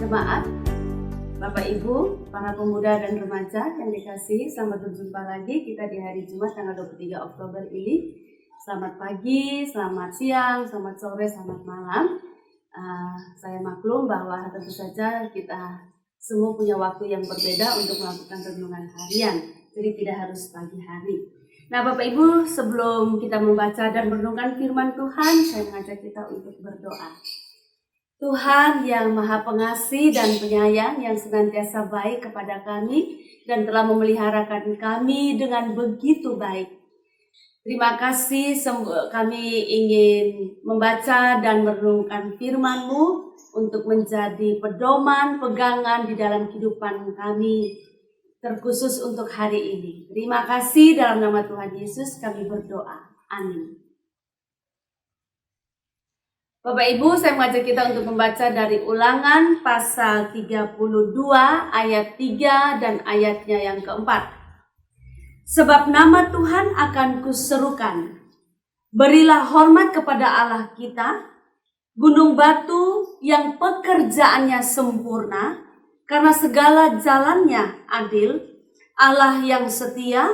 jemaat, Bapak Ibu, para pemuda dan remaja yang dikasihi, selamat berjumpa lagi kita di hari Jumat tanggal 23 Oktober ini. Selamat pagi, selamat siang, selamat sore, selamat malam. Saya maklum bahwa tentu saja kita semua punya waktu yang berbeda untuk melakukan renungan harian, jadi tidak harus pagi hari. Nah Bapak Ibu, sebelum kita membaca dan merenungkan firman Tuhan, saya mengajak kita untuk berdoa. Tuhan yang Maha Pengasih dan Penyayang, yang senantiasa baik kepada kami dan telah memeliharakan kami dengan begitu baik. Terima kasih, kami ingin membaca dan merenungkan firman-Mu untuk menjadi pedoman, pegangan di dalam kehidupan kami, terkhusus untuk hari ini. Terima kasih, dalam nama Tuhan Yesus kami berdoa. Amin. Bapak Ibu, saya mengajak kita untuk membaca dari Ulangan pasal 32 ayat 3 dan ayatnya yang keempat. Sebab nama Tuhan akan kuserukan, berilah hormat kepada Allah kita, gunung batu yang pekerjaannya sempurna, karena segala jalannya adil, Allah yang setia,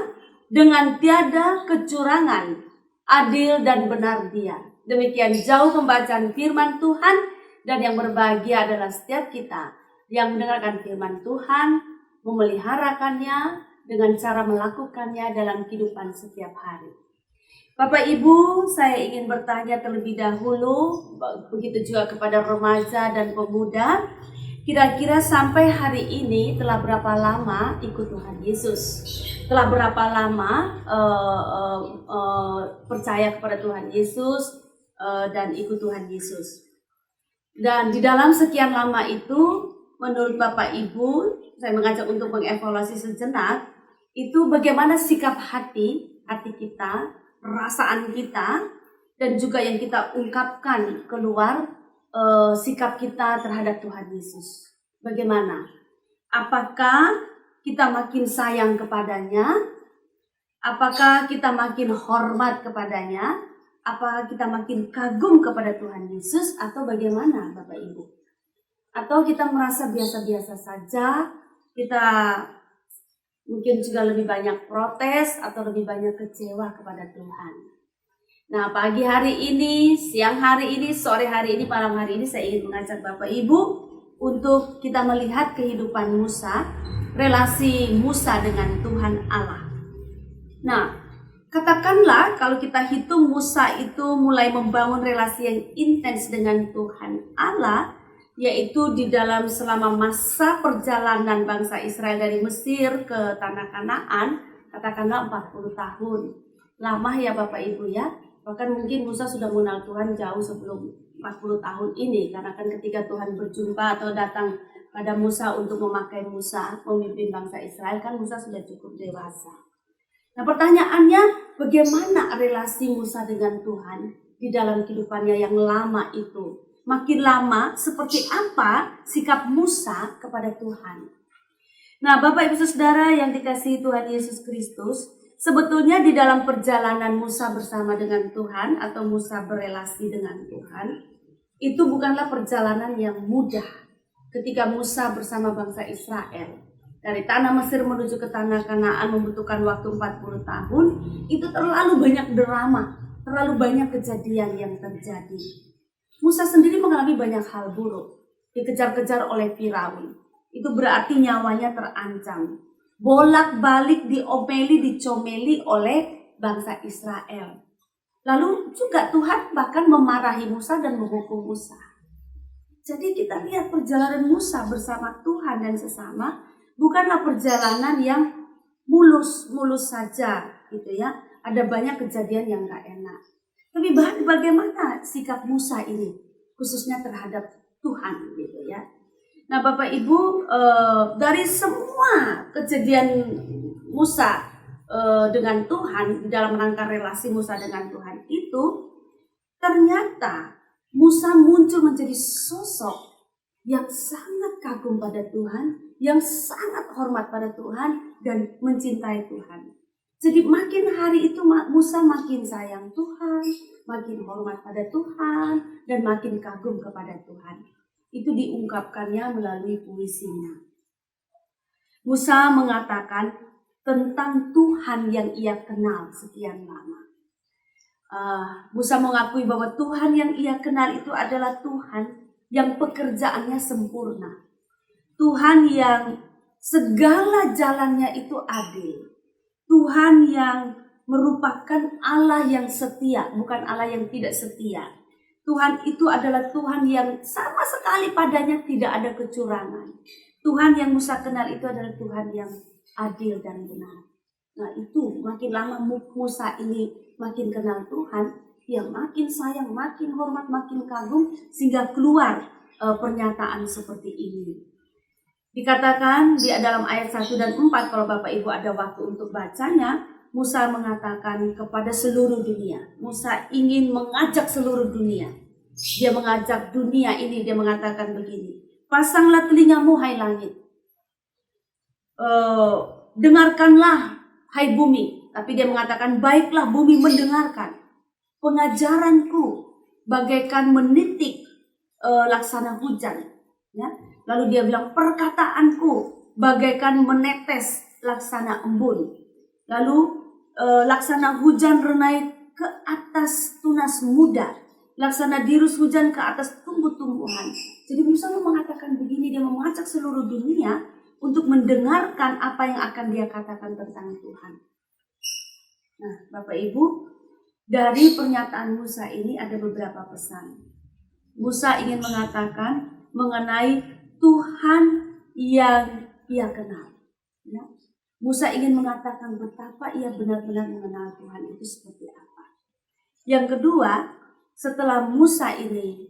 dengan tiada kecurangan, adil dan benar Dia. Demikian jauh pembacaan firman Tuhan, dan yang berbahagia adalah setiap kita yang mendengarkan firman Tuhan, memeliharakannya dengan cara melakukannya dalam kehidupan setiap hari. Bapak Ibu, saya ingin bertanya terlebih dahulu, begitu juga kepada remaja dan pemuda, kira-kira sampai hari ini telah berapa lama ikut Tuhan Yesus? Telah berapa lama percaya kepada Tuhan Yesus dan ikut Tuhan Yesus? Dan di dalam sekian lama itu, menurut Bapak Ibu, saya mengajak untuk mengevaluasi sejenak, itu bagaimana sikap hati kita, perasaan kita, dan juga yang kita ungkapkan keluar, sikap kita terhadap Tuhan Yesus. Bagaimana? Apakah kita makin sayang kepadanya? Apakah kita makin hormat kepadanya? Apakah kita makin kagum kepada Tuhan Yesus? Atau bagaimana Bapak Ibu? Atau kita merasa biasa-biasa saja, kita mungkin juga lebih banyak protes atau lebih banyak kecewa kepada Tuhan. Nah, pagi hari ini, siang hari ini, sore hari ini, malam hari ini, saya ingin mengajak Bapak Ibu untuk kita melihat kehidupan Musa, relasi Musa dengan Tuhan Allah. Nah, katakanlah kalau kita hitung Musa itu mulai membangun relasi yang intens dengan Tuhan Allah, yaitu di dalam selama masa perjalanan bangsa Israel dari Mesir ke tanah Kanaan, katakanlah 40 tahun. Lama ya Bapak Ibu ya. Bahkan mungkin Musa sudah mengenal Tuhan jauh sebelum 40 tahun ini, karena kan ketika Tuhan berjumpa atau datang pada Musa untuk memakai Musa memimpin bangsa Israel, kan Musa sudah cukup dewasa. Nah, pertanyaannya, bagaimana relasi Musa dengan Tuhan di dalam kehidupannya yang lama itu? Makin lama, seperti apa sikap Musa kepada Tuhan? Nah, Bapak Ibu Saudara yang dikasihi Tuhan Yesus Kristus, sebetulnya di dalam perjalanan Musa bersama dengan Tuhan atau Musa berelasi dengan Tuhan, itu bukanlah perjalanan yang mudah. Ketika Musa bersama bangsa Israel dari tanah Mesir menuju ke tanah Kanaan membutuhkan waktu 40 tahun, itu terlalu banyak drama, terlalu banyak kejadian yang terjadi. Musa sendiri mengalami banyak hal buruk, dikejar-kejar oleh Firaun. Itu berarti nyawanya terancam. Bolak-balik diomeli, dicomeli oleh bangsa Israel. Lalu juga Tuhan bahkan memarahi Musa dan menghukum Musa. Jadi kita lihat perjalanan Musa bersama Tuhan dan sesama bukanlah perjalanan yang mulus saja gitu ya. Ada banyak kejadian yang gak enak. Tapi bagaimana sikap Musa ini, khususnya terhadap Tuhan gitu ya. Nah Bapak Ibu, dari semua kejadian Musa dengan Tuhan, dalam rangka relasi Musa dengan Tuhan itu, ternyata Musa muncul menjadi sosok yang sangat kagum pada Tuhan, yang sangat hormat pada Tuhan, dan mencintai Tuhan. Jadi makin hari itu Musa makin sayang Tuhan, makin hormat pada Tuhan, dan makin kagum kepada Tuhan. itu diungkapkannya melalui puisinya. Musa mengatakan tentang Tuhan yang ia kenal sekian lama. Musa mengakui bahwa Tuhan yang ia kenal itu adalah Tuhan yang pekerjaannya sempurna. Tuhan yang segala jalannya itu adil. Tuhan yang merupakan Allah yang setia, bukan Allah yang tidak setia. Tuhan itu adalah Tuhan yang sama sekali padanya tidak ada kecurangan. Tuhan yang Musa kenal itu adalah Tuhan yang adil dan benar. Nah itu makin lama Musa ini makin kenal Tuhan, dia makin sayang, makin hormat, makin kagum, sehingga keluar pernyataan seperti ini. Dikatakan di dalam ayat 1 dan 4, kalau Bapak Ibu ada waktu untuk bacanya, Musa mengatakan kepada seluruh dunia. Musa ingin mengajak seluruh dunia. Dia mengajak dunia ini, dia mengatakan begini. Pasanglah telingamu hai langit. Dengarkanlah hai bumi. Tapi dia mengatakan baiklah bumi mendengarkan. Pengajaranku bagaikan menitik laksana hujan. Ya. Lalu dia bilang perkataanku bagaikan menetes laksana embun. Lalu laksana hujan renai ke atas tunas muda. Laksana dirus hujan ke atas tumbuh-tumbuhan. Jadi Musa mengatakan begini, dia mengajak seluruh dunia untuk mendengarkan apa yang akan dia katakan tentang Tuhan. Nah, Bapak Ibu, dari pernyataan Musa ini ada beberapa pesan. Musa ingin mengatakan mengenai Tuhan yang ia kenal. Ya. Musa ingin mengatakan betapa ia benar-benar mengenal Tuhan itu seperti apa. Yang kedua, setelah Musa ini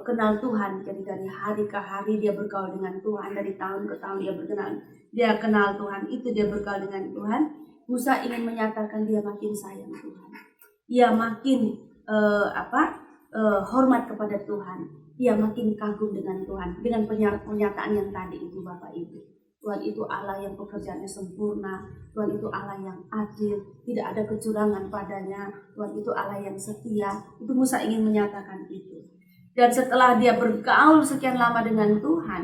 kenal Tuhan, jadi dari hari ke hari dia bergaul dengan Tuhan, dari tahun ke tahun dia kenal Tuhan, itu dia bergaul dengan Tuhan. Musa ingin menyatakan dia makin sayang Tuhan, ia makin hormat kepada Tuhan, ia makin kagum dengan Tuhan, dengan pernyataan yang tadi itu Bapak Ibu. Tuhan itu Allah yang pekerjaannya sempurna, Tuhan itu Allah yang adil, tidak ada kecurangan padanya, Tuhan itu Allah yang setia. Itu Musa ingin menyatakan itu. Dan setelah dia bergaul sekian lama dengan Tuhan,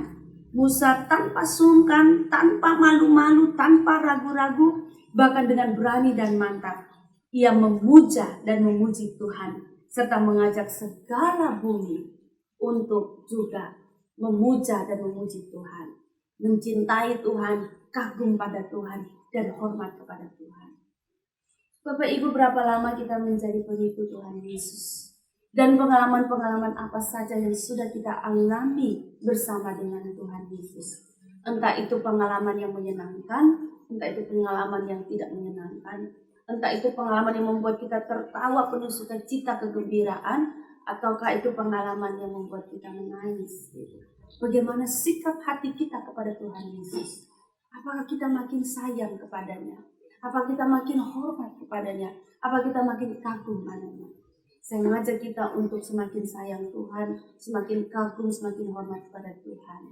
Musa tanpa sungkan, tanpa malu-malu, tanpa ragu-ragu, bahkan dengan berani dan mantap, ia memuja dan memuji Tuhan, serta mengajak segala bumi untuk juga memuja dan memuji Tuhan. Mencintai Tuhan, kagum pada Tuhan, dan hormat kepada Tuhan. Bapak Ibu, berapa lama kita menjadi pengikut Tuhan Yesus? Dan pengalaman-pengalaman apa saja yang sudah kita alami bersama dengan Tuhan Yesus? Entah itu pengalaman yang menyenangkan, entah itu pengalaman yang tidak menyenangkan, entah itu pengalaman yang membuat kita tertawa penuh sukacita kegembiraan, ataukah itu pengalaman yang membuat kita menangis. Bagaimana sikap hati kita kepada Tuhan Yesus? Apakah kita makin sayang kepadanya? Apakah kita makin hormat kepadanya? Apakah kita makin kagum padanya? Saya mengajak kita untuk semakin sayang Tuhan, semakin kagum, semakin hormat kepada Tuhan.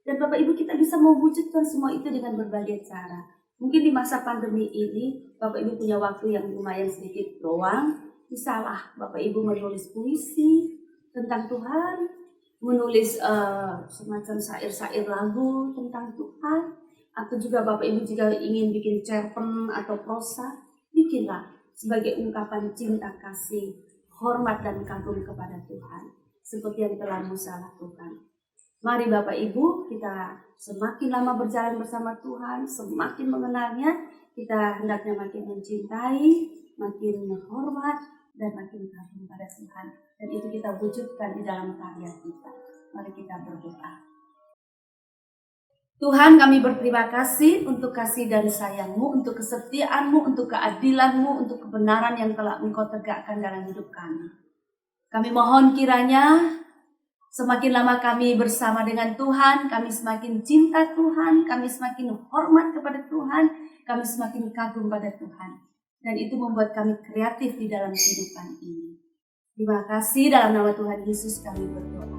Dan Bapak Ibu, kita bisa mewujudkan semua itu dengan berbagai cara. Mungkin di masa pandemi ini, Bapak Ibu punya waktu yang lumayan sedikit doang. Bisalah Bapak Ibu menulis puisi tentang Tuhan, menulis semacam syair-syair lagu tentang Tuhan, atau juga Bapak Ibu jika ingin bikin cerpen atau prosa, bikinlah sebagai ungkapan cinta kasih, hormat dan kagum kepada Tuhan, seperti yang telah Musa lakukan. Mari Bapak Ibu, kita semakin lama berjalan bersama Tuhan, semakin mengenalnya, kita hendaknya makin mencintai, makin hormat, dan makin kagum pada Tuhan. Dan itu kita wujudkan di dalam karya kita. Mari kita berdoa. Tuhan, kami berterima kasih untuk kasih dan sayang-Mu, untuk kesetiaan-Mu, untuk keadilan-Mu, untuk kebenaran yang telah Engkau tegakkan dalam hidup kami. Kami mohon kiranya semakin lama kami bersama dengan Tuhan, kami semakin cinta Tuhan, kami semakin hormat kepada Tuhan, kami semakin kagum pada Tuhan. Dan itu membuat kami kreatif di dalam kehidupan ini. Terima kasih, dalam nama Tuhan Yesus kami berdoa.